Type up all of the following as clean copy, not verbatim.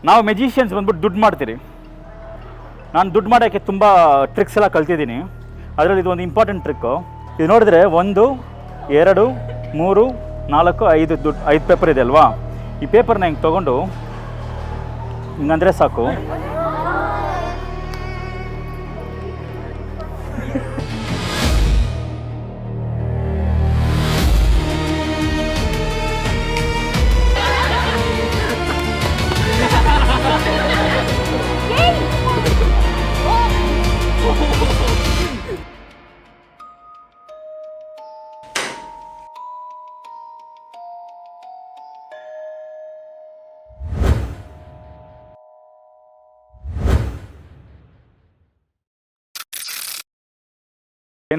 ನಾವು ಮೆಜಿಷಿಯನ್ಸ್ ಬಂದ್ಬಿಟ್ಟು ದುಡ್ಡು ಮಾಡ್ತೀರಿ. ನಾನು ದುಡ್ಡು ಮಾಡೋಕ್ಕೆ ತುಂಬ ಟ್ರಿಕ್ಸ್ ಎಲ್ಲ ಕಲ್ತಿದ್ದೀನಿ. ಅದರಲ್ಲಿ ಇದು ಒಂದು ಇಂಪಾರ್ಟೆಂಟ್ ಟ್ರಿಕ್ಕು. ಇದು ನೋಡಿದ್ರೆ 1 2 3 4 5 ಪೇಪರ್ ಇದೆ ಅಲ್ವಾ? ಈ ಪೇಪರ್ನ ಹಿಂಗೆ ತೊಗೊಂಡು ಹಿಂಗಂದರೆ ಸಾಕು.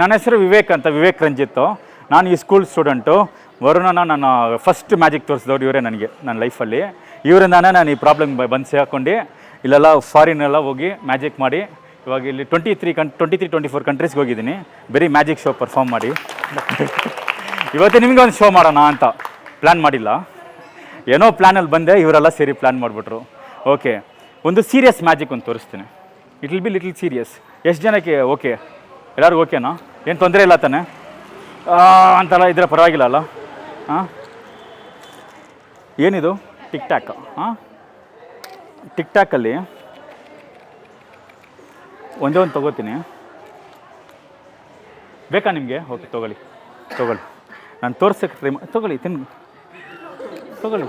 ನನ್ನ ಹೆಸರು ವಿವೇಕ್ ಅಂತ, ವಿವೇಕ್ ರಂಜಿತ್ತು. ನಾನು ಈ ಸ್ಕೂಲ್ ಸ್ಟೂಡೆಂಟು. ವರುಣನ ನನ್ನ ಫಸ್ಟ್ ಮ್ಯಾಜಿಕ್ ತೋರಿಸಿದವ್ರು ಇವರೇ ನನಗೆ ನನ್ನ ಲೈಫಲ್ಲಿ. ಇವರಿಂದಾನೇ ನಾನು ಈ ಪ್ರಾಬ್ಲಮ್ ಬಂದು ಸೇರ್ಕೊಂಡು ಇಲ್ಲೆಲ್ಲ ಫಾರಿನೆಲ್ಲ ಹೋಗಿ ಮ್ಯಾಜಿಕ್ ಮಾಡಿ ಇವಾಗ ಇಲ್ಲಿ 23-24 ಕಂಟ್ರೀಸ್ಗೆ ಹೋಗಿದ್ದೀನಿ ಬರೀ ಮ್ಯಾಜಿಕ್ ಶೋ ಪರ್ಫಾರ್ಮ್ ಮಾಡಿ. ಇವತ್ತು ನಿಮಗೆ ಒಂದು ಶೋ ಮಾಡೋಣ ಅಂತ ಪ್ಲ್ಯಾನ್ ಮಾಡಿಲ್ಲ, ಏನೋ ಪ್ಲ್ಯಾನಲ್ಲಿ ಬಂದೆ, ಇವರೆಲ್ಲ ಸೇರಿ ಪ್ಲ್ಯಾನ್ ಮಾಡಿಬಿಟ್ರು. ಓಕೆ, ಒಂದು ಸೀರಿಯಸ್ ಮ್ಯಾಜಿಕ್ ಒಂದು ತೋರಿಸ್ತೀನಿ. It will be little serious. ಎಷ್ಟು ಜನಕ್ಕೆ ಓಕೆ? ಎಲ್ಲರಿಗೂ ಓಕೆನಾ? ಏನು ತೊಂದರೆ ಇಲ್ಲ ತಾನೆ ಅಂತೆಲ್ಲ ಇದ್ರೆ ಪರವಾಗಿಲ್ಲ ಅಲ್ಲ? ಹಾಂ, ಏನಿದು? Tick tack. ಹಾಂ, ಟಿಕ್ ಟ್ಯಾಕಲ್ಲಿ ಒಂದೇ ಒಂದು ತೊಗೋತೀನಿ. ಬೇಕಾ ನಿಮಗೆ? ಓಕೆ, ತೊಗೊಳ್ಳಿ. ನಾನು ತೋರ್ಸೋಕ್ಕೆ ಟ್ರೈ ತೊಗೊಳ್ಳಿ, ತೊಗೊಳ್ಳಿ.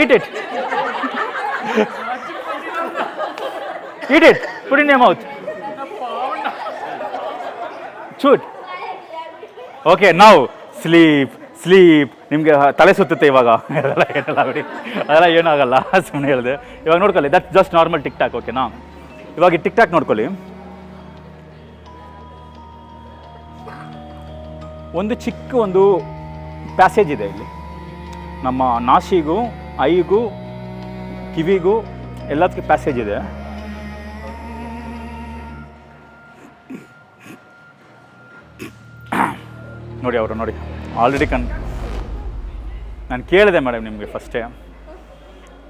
Eat it, put in your mouth. Shoot. Okay, now sleep. ನಿಮಗೆ ತಲೆ ಸುತ್ತುತ್ತೆ ಇವಾಗ. ಅದೆಲ್ಲ ಏನೆಲ್ಲ ಬಿಡಿ, ಅದೆಲ್ಲ ಏನಾಗಲ್ಲ, ಸುಮ್ಮನೆ ಹೇಳಿದೆ. ಇವಾಗ ನೋಡ್ಕೊಳ್ಳಿ, that just normal tick talk. ಓಕೆನಾ? ಇವಾಗ ಈ ಟಿಕ್ ಟಾಕ್ ನೋಡ್ಕೊಳ್ಳಿ. ಒಂದು ಚಿಕ್ಕ ಒಂದು ಪ್ಯಾಸೇಜ್ ಇದೆ ಇಲ್ಲಿ. ನಮ್ಮ ನಾಸಿಗೂ, ಐಗೂ, ಕಿವಿಗೂ ಎಲ್ಲದಕ್ಕೆ ಪ್ಯಾಸೇಜ್ ಇದೆ. ನೋಡಿ ಅವರು ನೋಡಿ ಆಲ್ರೆಡಿ ನಾನು ಕೇಳಿದೆ ಮೇಡಮ್ ನಿಮಗೆ ಫಸ್ಟೇ.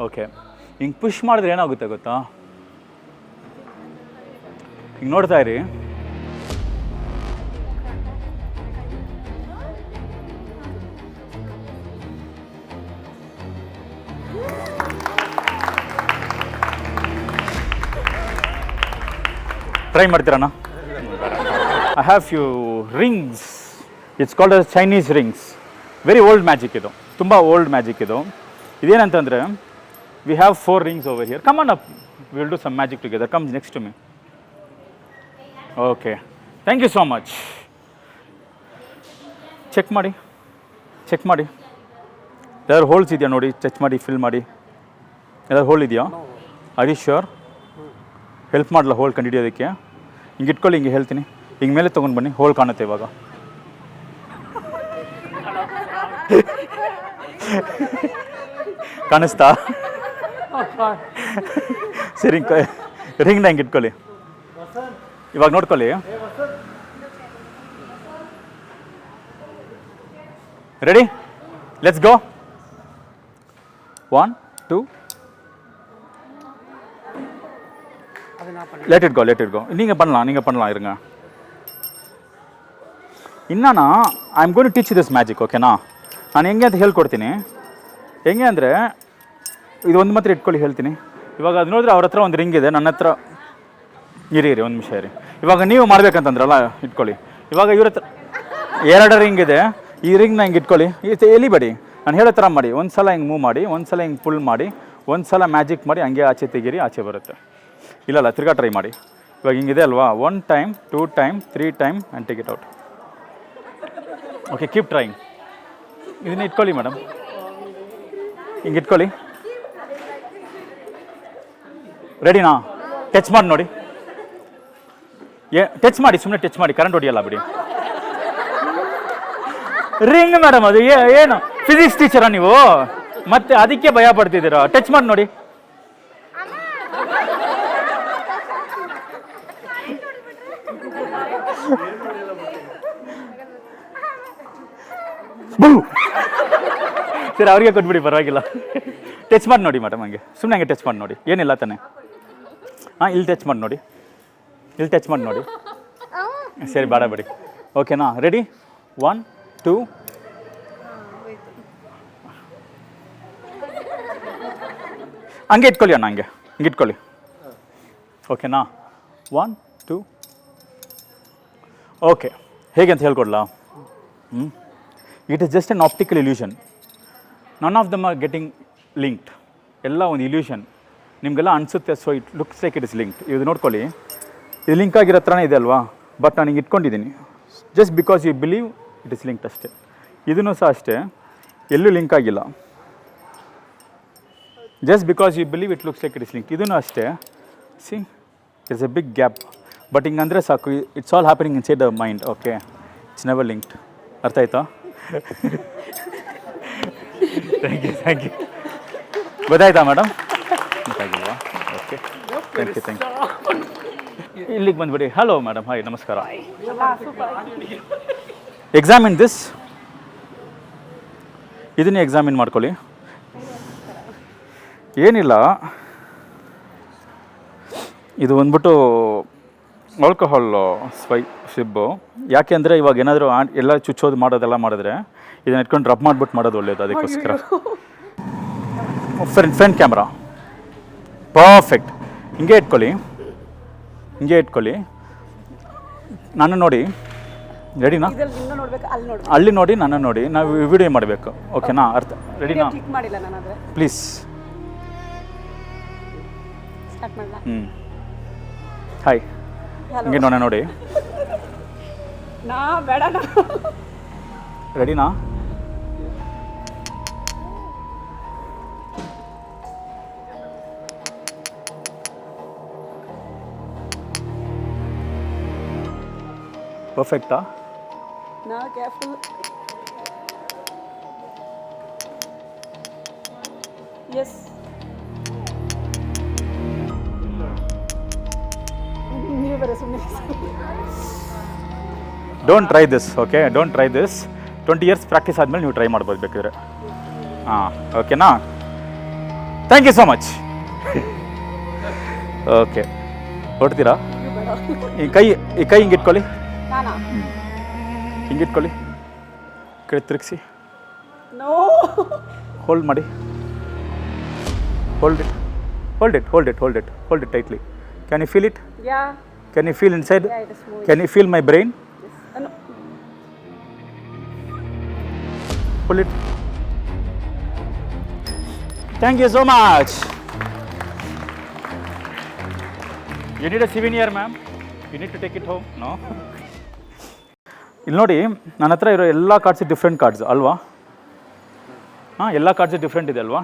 ಓಕೆ, ಹಿಂಗೆ ಪುಷ್ ಮಾಡಿದ್ರೆ ಏನಾಗುತ್ತೆ ಗೊತ್ತಾ? ಹಿಂಗೆ ನೋಡ್ತಾ ಇರಿ. ಟ್ರೈ ಮಾಡ್ತೀರಣ್ಣ? I have few rings. It's called as Chinese rings. Very old magic ಇದು, ತುಂಬ ಓಲ್ಡ್ ಮ್ಯಾಜಿಕ್ ಇದು. ಇದೇನಂತಂದರೆ, we have 4 rings over here. Come on up, will do some magic together. Come next to me. Okay, thank you so much. Check ಮಾಡಿ ಯಾರು holes ಇದೆಯಾ ನೋಡಿ, touch ಮಾಡಿ, fill ಮಾಡಿ. ಯಾರು ಹೋಲ್ ಇದೆಯಾ? Are you sure? ಹೆಲ್ಪ್ ಮಾಡಲ್ಲ hole ಕಂಡುಹಿಡಿಯೋದಕ್ಕೆ? ಹಿಂಗೆ ಇಟ್ಕೊಳ್ಳಿ, ಹಿಂಗೆ ಹೇಳ್ತೀನಿ. ಹಿಂಗೆ ಮೇಲೆ ತೊಗೊಂಡು ಬನ್ನಿ, ಹೋಲ್ ಕಾಣುತ್ತೆ ಇವಾಗ. ಕಾಣಿಸ್ತಾ? ಸರಿ, ರಿಂಗ್ನ ಹಿಂಗೆ ಇಟ್ಕೊಳ್ಳಿ. ಇವಾಗ ನೋಡ್ಕೊಳ್ಳಿ. Ready? Let's go. 1 2. Let it go. நீங்கள் பண்ணலாம் இருங்க. ಇನ್ನೂ I am going to teach this magic. ಓಕೆನಾ? ನಾನು ಹೆಂಗೆ ಅಂತ ಹೇಳ್ಕೊಡ್ತೀನಿ. ಹೆಂಗೆ ಅಂದರೆ, ಇದು ಒಂದು ಮಾತ್ರ ಇಟ್ಕೊಳ್ಳಿ, ಹೇಳ್ತೀನಿ. ಇವಾಗ ಅದು ನೋಡಿದ್ರೆ ಅವ್ರ ಹತ್ರ ಒಂದು ರಿಂಗ್ ಇದೆ, ನನ್ನ ಹತ್ರ ಇರಿ ಒಂದು ನಿಮಿಷ ಇರಿ. ಇವಾಗ ನೀವು ಮಾಡ್ಬೇಕಂತಂದ್ರಲ್ಲ, ಇಟ್ಕೊಳ್ಳಿ. ಇವಾಗ ಇವ್ರ ಹತ್ರ 2 ರಿಂಗ್ ಇದೆ. ಈ ರಿಂಗ್ನ ಹಿಂಗೆ ಇಟ್ಕೊಳ್ಳಿ, ಎಲಿಬೇಡಿ. ನಾನು ಹೇಳೋ ಥರ ಮಾಡಿ. ಒಂದು ಸಲ ಹಿಂಗೆ ಮೂವ್ ಮಾಡಿ, ಒಂದು ಸಲ ಹಿಂಗೆ ಪುಲ್ ಮಾಡಿ, ಒಂದು ಸಲ ಮ್ಯಾಜಿಕ್ ಮಾಡಿ, ಹಂಗೆ ಆಚೆ ತೆಗೀರಿ, ಆಚೆ ಬರುತ್ತೆ. ಇಲ್ಲ ತಿರ್ಗಾ ಟ್ರೈ ಮಾಡಿ. ಇವಾಗ ಹಿಂಗಿದೆ ಅಲ್ವಾ? 1 time 2 time 3 time and take it out. Okay, keep trying. ಇದನ್ನ ಇಟ್ಕೊಳ್ಳಿ ಮೇಡಮ್, ಹಿಂಗೆ ಇಟ್ಕೊಳ್ಳಿ. ರೆಡಿನಾ? ಟಚ್ ಮಾಡಿ ನೋಡಿ. ಟಚ್ ಮಾಡಿ, ಸುಮ್ಮನೆ ಟಚ್ ಮಾಡಿ, ಕರೆಂಟ್ ಹೊಡಿಯಲ್ಲ ಬಿಡಿ. ರಿಂಗ್ ಮೇಡಮ್, ಅದು ಏನು ಫಿಸಿಕ್ಸ್ ಟೀಚರಾ ನೀವು? ಮತ್ತೆ ಅದಕ್ಕೆ ಭಯ ಪಡ್ತಿದ್ದೀರಾ? ಟಚ್ ಮಾಡಿ ನೋಡಿ. ಸರಿ, ಅವ್ರಿಗೆ ಕೊಟ್ಬಿಡಿ, ಪರವಾಗಿಲ್ಲ. ಟಚ್ ಮಾಡಿ ನೋಡಿ ಮೇಡಮ್ ಹಂಗೆ ಸುಮ್ಮನೆ ಹಂಗೆ ಟಚ್ ಮಾಡಿ ನೋಡಿ ಏನಿಲ್ಲ ತಾನೆ ಹಾಂ ಇಲ್ಲಿ ಟಚ್ ಮಾಡಿ ನೋಡಿ ಇಲ್ಲಿ ಟಚ್ ಮಾಡಿ ನೋಡಿ ಸರಿ ಬೇಡ ಬಿಡಿ ಓಕೆನಾ ರೆಡಿ 1 2 ಹಂಗೆ ಇಟ್ಕೊಳ್ಳಿ ಅಣ್ಣ ಹಂಗೆ ಇಟ್ಕೊಳ್ಳಿ ಓಕೆನಾ 1 2 ಓಕೆ ಹೇಗೆ ಅಂತ ಹೇಳ್ಕೊಡ್ಲಾ it is just an optical illusion none of them are getting linked ಎಲ್ಲ ಒಂದು ಇಲ್ಯೂಷನ್ ನಿಮಗೆಲ್ಲ ಅನಿಸುತ್ತೆ so it looks like it is linked ಇದು ನೋಡ್ಕೊಳ್ಳಿ ಇದು ಲಿಂಕ್ ಆಗಿರೋ ಹತ್ರನೇ ಇದೆ ಅಲ್ವಾ ಬಟ್ ನಾನು ಇಟ್ಕೊಂಡಿದ್ದೀನಿ just because you believe it is linked ಅಷ್ಟೇ ಇದನ್ನು ಸಹ ಅಷ್ಟೇ ಎಲ್ಲೂ ಲಿಂಕ್ ಆಗಿಲ್ಲ just because you believe it looks like it is link ಇದನ್ನು ಅಷ್ಟೇ see it's a big gap but ಹಿಂಗಂದರೆ ಸಾಕು it's all happening inside the mind okay it's never linked ಅರ್ಥ ಆಯ್ತಾ ಥ್ಯಾಂಕ್ ಯು ಗೊತ್ತಾಯ್ತಾ ಮೇಡಮ್ ಗೊತ್ತಾಗಿಲ್ವಾ okay thank you ಇಲ್ಲಿಗೆ ಬಂದುಬಿಡಿ ಹಲೋ ಮೇಡಮ್ ಹಾಯ್ ನಮಸ್ಕಾರ ಎಕ್ಸಾಮಿನ್ ದಿಸ್ ಇದನ್ನೇ ಎಕ್ಸಾಮಿನ್ ಮಾಡ್ಕೊಳ್ಳಿ ಏನಿಲ್ಲ ಇದು ಬಂದ್ಬಿಟ್ಟು ಆಲ್ಕೋಹಾಲ್ ಸಿಬ್ಬು ಯಾಕೆ ಅಂದರೆ ಇವಾಗ ಏನಾದರೂ ಎಲ್ಲ ಚುಚ್ಚೋದು ಮಾಡೋದೆಲ್ಲ ಮಾಡಿದ್ರೆ ಇದನ್ನ ಇಟ್ಕೊಂಡು ರಬ್ ಮಾಡಿಬಿಟ್ಟು ಮಾಡೋದು ಒಳ್ಳೆಯದು ಅದಕ್ಕೋಸ್ಕರ ಫ್ರಂಟ್ ಕ್ಯಾಮ್ರಾ ಪರ್ಫೆಕ್ಟ್ ಹಿಂಗೆ ಇಟ್ಕೊಳ್ಳಿ ನಾನು ನೋಡಿ ರೆಡಿನಾ ಅಲ್ಲಿ ನೋಡಿ ನನ್ನ ನೋಡಿ ನಾವು ವಿಡಿಯೋ ಮಾಡಬೇಕು ಓಕೆನಾ ಅರ್ಥ ರೆಡಿನಾ ಪ್ಲೀಸ್ ಹಾಯ್ ಹಿಂಗೆ ನೋಡ ನೋಡಿ ರೆಡಿನಾ ಪರ್ಫೆಕ್ಟಾ Now careful. Yes. ನೀವು ಬರ ಸುಮ್ಮನೆ don't try this okay don't try this 20 years practice ಆದಮೇಲೆ ನೀವು ಟ್ರೈ ಮಾಡ್ಬೋದು ಬೇಕಿದ್ರೆ ಹಾಂ ಓಕೆನಾ thank you so much okay ಹೊಡ್ತೀರಾ ಈ ಕೈ ಹಿಂಗೆ ಇಟ್ಕೊಳ್ಳಿ ಹಿಂಗೆ ಇಟ್ಕೊಳ್ಳಿ ಕಡೆ ತಿರುಗಿಸಿ ಹೋಲ್ಡ್ ಮಾಡಿ hold it tightly can you feel it can you feel inside can you feel my brain pull it thank you so much you need a souvenir ma'am you need to take it home no ಇಲ್ಲಿ ನೋಡಿ ನನ್ನ ಹತ್ರ ಇರೋ ಎಲ್ಲ cards different cards ಅಲ್ವಾ ಹಾಂ ಎಲ್ಲ cards different ಇದೆ ಅಲ್ವಾ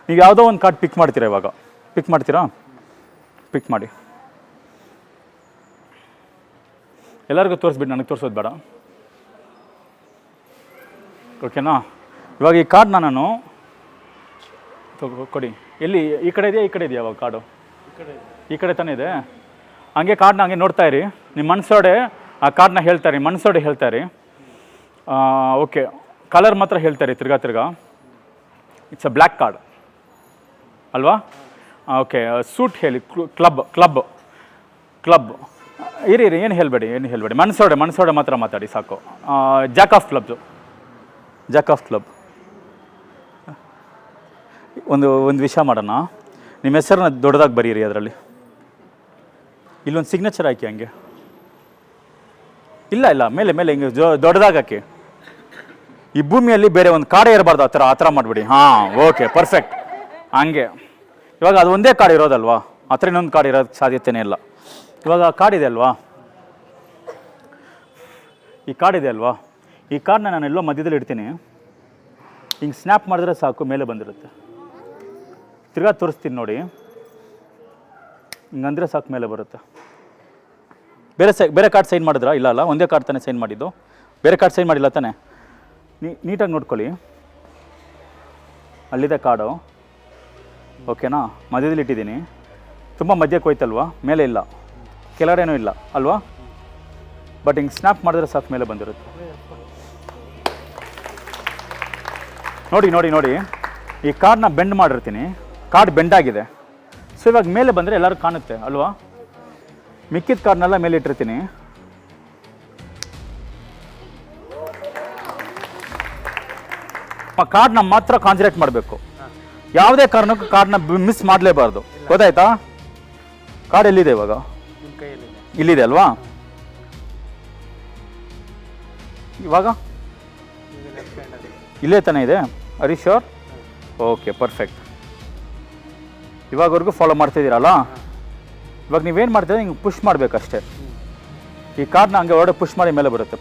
ನೀವು ಯಾವುದೋ ಒಂದು ಕಾರ್ಡ್ ಪಿಕ್ ಮಾಡ್ತೀರಾ ಇವಾಗ ಪಿಕ್ ಮಾಡ್ತೀರಾ ಪಿಕ್ ಮಾಡಿ ಎಲ್ಲರಿಗೂ ತೋರಿಸ್ಬಿಟ್ಟು ನನಗೆ ತೋರಿಸೋದು ಬೇಡ ಓಕೆನಾ ಇವಾಗ ಈ ಕಾರ್ಡ್ನ ನಾನು ಕೊಡಿ ಎಲ್ಲಿ ಈ ಕಡೆ ಇದೆಯಾ ಈ ಕಡೆ ಇದೆಯಾ ಅವಾಗ ಕಾರ್ಡು ಈ ಕಡೆ ತಾನೇ ಇದೆ ಹಂಗೆ ಕಾರ್ಡ್ನ ಹಂಗೆ ನೋಡ್ತಾ ಇರಿ ನಿಮ್ಮ ಮನಸ್ಸೋಡೆ ಆ ಕಾರ್ಡ್ನ ಹೇಳ್ತಾರೆ ಮನಸ್ಸೋಡೆ ಹೇಳ್ತಾರೆ ಓಕೆ ಕಲರ್ ಮಾತ್ರ ಹೇಳ್ತಾರೆ ತಿರ್ಗಾ ಇಟ್ಸ್ ಅ ಬ್ಲ್ಯಾಕ್ ಕಾರ್ಡ್ ಅಲ್ವಾ ಓಕೆ ಸೂಟ್ ಹೇಳಿ ಕ್ಲಬ್ ಇರಿ ಏನು ಹೇಳಬೇಡಿ ಮನಸ್ಸೋಡೆ ಮಾತ್ರ ಮಾತಾಡಿ ಸಾಕು ಜಾಕ್ ಆಫ್ ಕ್ಲಬ್ ಒಂದು ವಿಷಯ ಮಾಡೋಣ ನಿಮ್ಮ ಹೆಸರನ್ನ ದೊಡ್ಡದಾಗಿ ಬರೀರಿ ಅದರಲ್ಲಿ ಇಲ್ಲೊಂದು ಸಿಗ್ನೇಚರ್ ಹಾಕಿ ಹಂಗೆ ಇಲ್ಲ ಮೇಲೆ ಹಿಂಗೆ ದೊಡ್ಡದಾಗಿ ಹಾಕಿ ಈ ಭೂಮಿಯಲ್ಲಿ ಬೇರೆ ಒಂದು ಕಾಡೇ ಇರಬಾರ್ದು ಆ ಥರ ಮಾಡಿಬಿಡಿ ಹಾಂ ಓಕೆ ಪರ್ಫೆಕ್ಟ್ ಹಂಗೆ ಇವಾಗ ಅದು ಒಂದೇ ಕಾಡು ಇರೋದಲ್ವಾ ಆ ಥರ ಇನ್ನೊಂದು ಕಾಡು ಇರೋದಕ್ಕೆ ಸಾಧ್ಯತೆಯೇ ಇಲ್ಲ ಇವಾಗ ಕಾಡಿದೆ ಅಲ್ವಾ ಈ ಕಾರ್ಡನ್ನ ನಾನು ಎಲ್ಲೋ ಮಧ್ಯದಲ್ಲಿ ಇಡ್ತೀನಿ ಹಿಂಗೆ ಸ್ನ್ಯಾಪ್ ಮಾಡಿದ್ರೆ ಸಾಕು ಮೇಲೆ ಬಂದಿರುತ್ತೆ ತಿರ್ಗಾ ತೋರಿಸ್ತೀನಿ ನೋಡಿ ಹಿಂಗಂದರೆ ಸಾಕು ಮೇಲೆ ಬರುತ್ತೆ ಬೇರೆ ಕಾರ್ಡ್ ಸೈನ್ ಮಾಡಿದ್ರಾ ಇಲ್ಲ ಒಂದೇ ಕಾರ್ಡ್ ತಾನೇ ಸೈನ್ ಮಾಡಿದ್ದು ಬೇರೆ ಕಾರ್ಡ್ ಸೈನ್ ಮಾಡಿಲ್ಲ ತಾನೆ ನೀಟಾಗಿ ನೋಡ್ಕೊಳ್ಳಿ ಅಲ್ಲಿದೆ ಕಾರ್ಡು ಓಕೆನಾ ಮಧ್ಯದಲ್ಲಿ ಇಟ್ಟಿದ್ದೀನಿ ತುಂಬ ಮಧ್ಯಕ್ಕೆ ಹೋಯ್ತಲ್ವಾ ಮೇಲೆ ಇಲ್ಲ ಕೆಳಗಡೆನೂ ಇಲ್ಲ ಅಲ್ವಾ ಬಟ್ ಹಿಂಗೆ ಸ್ನ್ಯಾಪ್ ಮಾಡಿದ್ರೆ ಸಾಕು ಮೇಲೆ ಬಂದಿರುತ್ತೆ ನೋಡಿ ಈ ಕಾರ್ಡ್ನ ಬೆಂಡ್ ಮಾಡಿರ್ತೀನಿ, ಕಾರ್ಡ್ ಬೆಂಡ್ ಆಗಿದೆ. ಸೊ ಇವಾಗ ಮೇಲೆ ಬಂದರೆ ಎಲ್ಲರೂ ಕಾಣುತ್ತೆ ಅಲ್ವಾ? ಮಿಕ್ಕಿದ ಕಾರ್ಡ್ನೆಲ್ಲ ಮೇಲೆ ಇಟ್ಟಿರ್ತೀನಿ. ಕಾರ್ಡ್ನ ಮಾತ್ರ ಕಾನ್ಸಂಟ್ರೇಟ್ ಮಾಡಬೇಕು. ಯಾವುದೇ ಕಾರಣಕ್ಕೂ ಕಾರ್ಡ್ನ ಮಿಸ್ ಮಾಡಲೇಬಾರ್ದು. ಗೊತ್ತಾಯ್ತಾ? ಕಾರ್ಡ್ ಎಲ್ಲಿದೆ ಇವಾಗ? ಇಲ್ಲಿದೆ ಅಲ್ವಾ? ಇವಾಗ ಇಲ್ಲೇ ತಾನೇ ಇದೆ. Are you sure? Okay, perfect. ಇವಾಗವರೆಗೂ ಫಾಲೋ ಮಾಡ್ತಿದ್ದೀರಲ್ಲ? ಇವಾಗ ನೀವೇನು ಮಾಡ್ತೀರ, ಹಿಂಗೆ ಪುಷ್ ಮಾಡಬೇಕಷ್ಟೇ. ಈ ಕಾರ್ಡ್ನ ಹಂಗೆ ಹೊರಡೆ ಪುಷ್ ಮಾಡಿ ಮೇಲೆ ಬರುತ್ತೆ.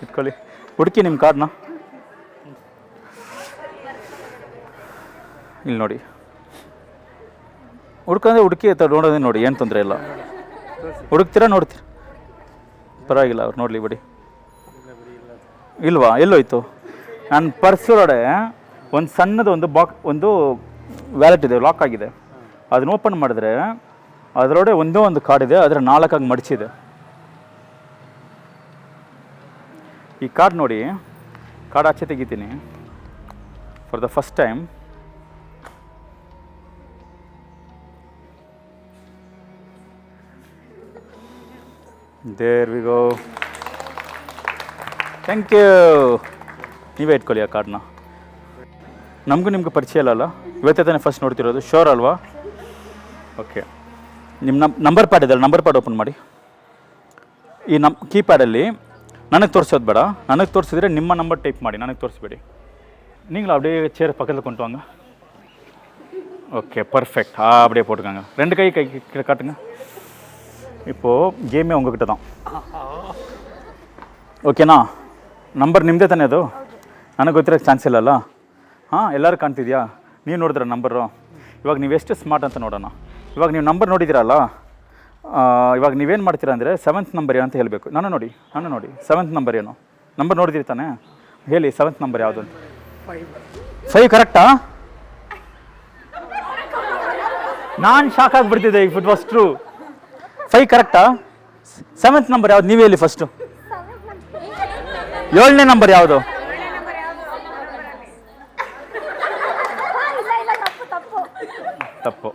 ಇಟ್ಕೊಳ್ಳಿ, ಹುಡುಕಿ ನಿಮ್ಮ ಕಾರ್ಡ್ನ. ಇಲ್ಲಿ ನೋಡಿ, ಹುಡ್ಕಂದ್ರೆ ಹುಡುಕಿ ನೋಡೋದೇ ನೋಡಿ, ಏನು ತೊಂದರೆ ಇಲ್ಲ. ಹುಡುಕ್ತೀರಾ? ನೋಡ್ತೀರಾ? ಪರವಾಗಿಲ್ಲ, ಅವ್ರು ನೋಡಲಿ ಬಿಡಿ. ಇಲ್ವಾ? ಎಲ್ಲೋಯ್ತು? ನನ್ನ ಪರ್ಸೊಳಗಡೆ ಒಂದು ಸಣ್ಣದು ಒಂದು ವ್ಯಾಲೆಟ್ ಇದೆ, ಲಾಕ್ ಆಗಿದೆ. ಅದನ್ನ ಓಪನ್ ಮಾಡಿದ್ರೆ ಅದರೊಳಗೆ ಒಂದೇ ಒಂದು ಕಾರ್ಡ್ ಇದೆ, ಅದರ 4 ಮಡಚಿದೆ. ಈ ಕಾರ್ಡ್ ನೋಡಿ, ಕಾರ್ಡ್ ಆಚೆ ತೆಗಿತೀನಿ for the first time. There we go. Thank you. ನೀವೇ ಇಟ್ಕೊಳ್ಳಿ ಆ ಕಾರ್ಡ್ನ. ನಮಗೂ ನಿಮ್ಗೆ ಪರಿಚಯ ಅಲ್ಲ, ಇವತ್ತೇ ತಾನೇ ಫಸ್ಟ್ ನೋಡ್ತಿರೋದು. ಶೋರ್ ಅಲ್ವಾ? ಓಕೆ, ನಿಮ್ಮ ನಂಬರ್ ಪ್ಯಾಡ್ ಇದಲ್ಲ, ನಂಬರ್ ಪ್ಯಾಡ್ ಓಪನ್ ಮಾಡಿ. ಈ ಕೀಪ್ಯಾಡಲ್ಲಿ ನನಗೆ ತೋರಿಸೋದು ಬೇಡ, ನನಗೆ ತೋರಿಸಿದ್ರೆ ನಿಮ್ಮ ನಂಬರ್ ಟೈಪ್ ಮಾಡಿ, ನನಗೆ ತೋರಿಸ್ಬೇಡಿ. நீங்களும் அப்படியே சேர் பக்கத்தில் கொண்டு வாங்க. Okay, perfect. அப்படியே போட்டுக்கோங்க. 2 கை கீழே காட்டுங்க. இப்போது கேமே உங்ககிட்ட தான். ಓಕೆನಾ? ನಂಬರ್ ನಿಮ್ಮದೇ ತಾನೇ ಅದು? ನನಗೆ ಗೊತ್ತಿರೋಕ್ಕೆ ಚಾನ್ಸ್ ಇಲ್ಲಲ್ಲ. ಹಾಂ, ಎಲ್ಲರೂ ಕಾಣ್ತಿದ್ಯಾ? ನೀವು ನೋಡಿದ್ರ ನಂಬರು? ಇವಾಗ ನೀವೆಷ್ಟು ಸ್ಮಾರ್ಟ್ ಅಂತ ನೋಡೋಣ. ಇವಾಗ ನೀವು ನಂಬರ್ ನೋಡಿದ್ದೀರಲ್ಲ, ಇವಾಗ ನೀವೇನು ಮಾಡ್ತೀರಾ ಅಂದರೆ 7th ನಂಬರ್ ಏನು ಅಂತ ಹೇಳಬೇಕು. ನಾನು ನೋಡಿ 7th ನಂಬರ್ ಏನು? ನಂಬರ್ ನೋಡಿದಿರಿ ತಾನೇ? ಹೇಳಿ 7th ನಂಬರ್ ಯಾವುದು ಅಂತ. 5 ಕರೆಕ್ಟಾ? ನಾನು ಶಾಕ್ ಆಗಿಬಿಡ್ತಿದ್ದೆ ಇಫ್ ಇಟ್ ವಾಸ್ ಟ್ರೂ. 5 ಕರೆಕ್ಟಾ? 7th ನಂಬರ್ ಯಾವುದು? ನೀವೇ ಹೇಳಿ ಫಸ್ಟು. 7ನೇ ನಂಬರ್ ಯಾವುದು? ತಪ್ಪು.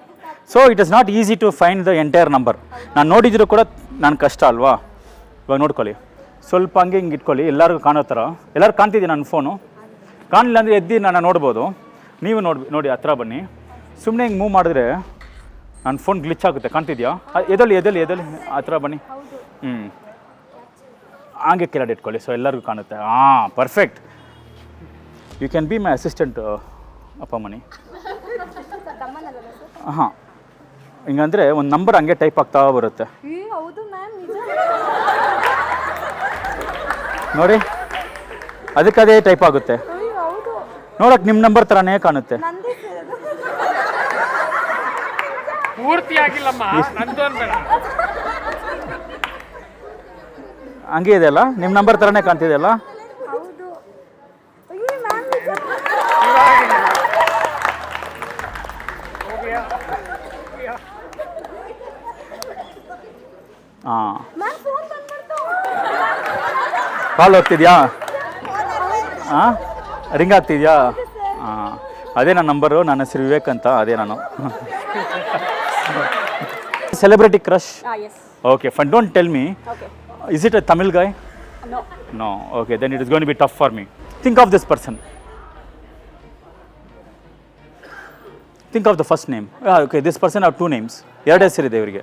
So it is not easy to find the entire number. ನಾನು ನೋಡಿದ್ರು ಕೂಡ ನಾನು ಕಷ್ಟ ಅಲ್ವಾ? ಇವಾಗ ನೋಡ್ಕೊಳ್ಳಿ, ಸ್ವಲ್ಪ ಹಂಗೆ ಹಿಂಗೆ ಇಟ್ಕೊಳ್ಳಿ, ಎಲ್ಲರಿಗೂ ಕಾಣೋ ಥರ. ಎಲ್ಲರೂ ಕಾಣ್ತಿದ್ದೀನಿ ನನ್ನ ಫೋನು. ಕಾಣಲಿಲ್ಲ ಅಂದರೆ ಎದ್ದು ನಾನು ನೋಡ್ಬೋದು. ನೀವು ನೋಡಿ ಹತ್ರ ಬನ್ನಿ. ಸುಮ್ಮನೆ ಹಿಂಗೆ ಮೂವ್ ಮಾಡಿದ್ರೆ ನನ್ನ ಫೋನ್ ಗ್ಲಿಚ್ ಆಗುತ್ತೆ. ಕಾಣ್ತಿದ್ಯಾ? ಎದಲಿ ಹತ್ರ ಬನ್ನಿ. ಹಂಗೆ ಕೆಳಗಡೆ ಇಟ್ಕೊಳ್ಳಿ, ಸೊ ಎಲ್ಲರಿಗೂ ಕಾಣುತ್ತೆ. ಹಾಂ, perfect. You can be my assistant ಅಪ್ಪ ಮನಿ. ಹಾಂ, ಹಿಂಗಂದರೆ ಒಂದು ನಂಬರ್ ಹಂಗೆ ಟೈಪ್ ಆಗ್ತಾ ಬರುತ್ತೆ ನೋಡಿ. ಅದಕ್ಕದೇ ಟೈಪ್ ಆಗುತ್ತೆ. ನೋಡಕ್ಕೆ ನಿಮ್ಮ ನಂಬರ್ ಥರನೇ ಕಾಣುತ್ತೆ. ಹಂಗೆ ಇದೆ ಅಲ್ಲ, ನಿಮ್ಮ ನಂಬರ್ ಥರನೇ ಕಾಣ್ತಿದೆಯಲ್ಲ. ಹಾಂ, ಕಾಲ್ ಹೋಗ್ತಿದ್ಯಾ? ಹಾಂ, ರಿಂಗ್ ಆಗ್ತಿದ್ಯಾ? ಹಾಂ, ಅದೇ ನನ್ನ ನಂಬರು. ನನ್ನ ಹೆಸರು ವಿವೇಕ್ ಅಂತ. ಅದೇ ನಾನು. Celebrity crush? Yes. Okay, fine. Don't tell me. Okay. Is it a Tamil guy? No. No. Okay, then it is going to be tough for me. Think of this person. Think of the first name. Okay, this person have 2 names. ಎರಡು ಹೆಸರಿದೆ ಇವರಿಗೆ.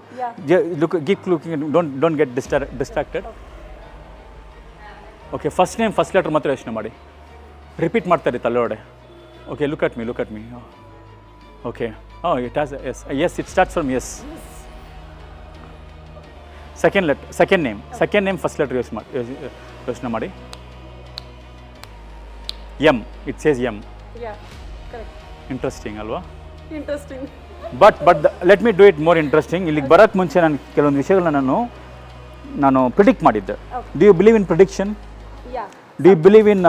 Keep looking. Don't get distracted. Okay, first name, first letter ಮಾತ್ರ ಯೋಚನೆ ಮಾಡಿ. Repeat ಮಾಡ್ತಾರೆ ತಲೆಯೊಡೆ. Okay, look at me. Okay. Oh, it has a S. Yes, it starts from S. Second name, first letter ಯೋಚನೆ ಮಾಡಿ. M. It says M. Yeah, correct. Interesting ಅಲ್ವಾ? Interesting. But let me do it more interesting. ಇಲ್ಲಿಗೆ ಬರೋಕ್ಕೆ ಮುಂಚೆ ನಾನು ಕೆಲವೊಂದು ವಿಷಯಗಳನ್ನ ನಾನು ಪ್ರಿಡಿಕ್ಟ್ ಮಾಡಿದ್ದೆ. Do you believe in prediction? Yeah. Do you believe in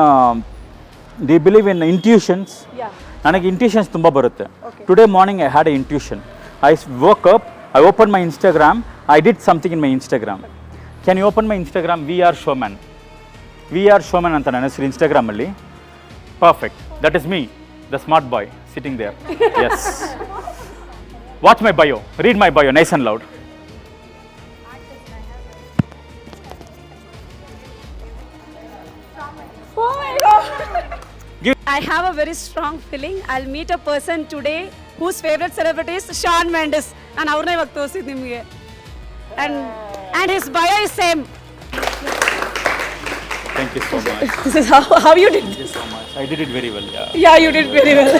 D believe in intuitions? Yeah. ನನಗೆ ಇಂಟ್ಯೂಷನ್ಸ್ ತುಂಬ ಬರುತ್ತೆ. Okay. Today morning I had A intuition. I woke up, I opened my Instagram, I did something in my Instagram. Can you open my Instagram? We are Showman. We are Showman ಅಂತ ನನ್ನ ಹೆಸರು ಇನ್ಸ್ಟಾಗ್ರಾಮಲ್ಲಿ. Perfect, that is me, the smart boy sitting there. Yes. Watch my bio, read my bio, nice and loud. Oh my God. I have a very strong feeling. I'll meet a person today whose favorite celebrity is Shawn Mendes. And ಅವ್ರನ್ನ ಇವಾಗ ತೋರಿಸಿದ್ದು ನಿಮಗೆ. And his bio is same. Thank you so much. This is how you did. Thank you so much. I did it very well, yeah. Yeah, you did very well.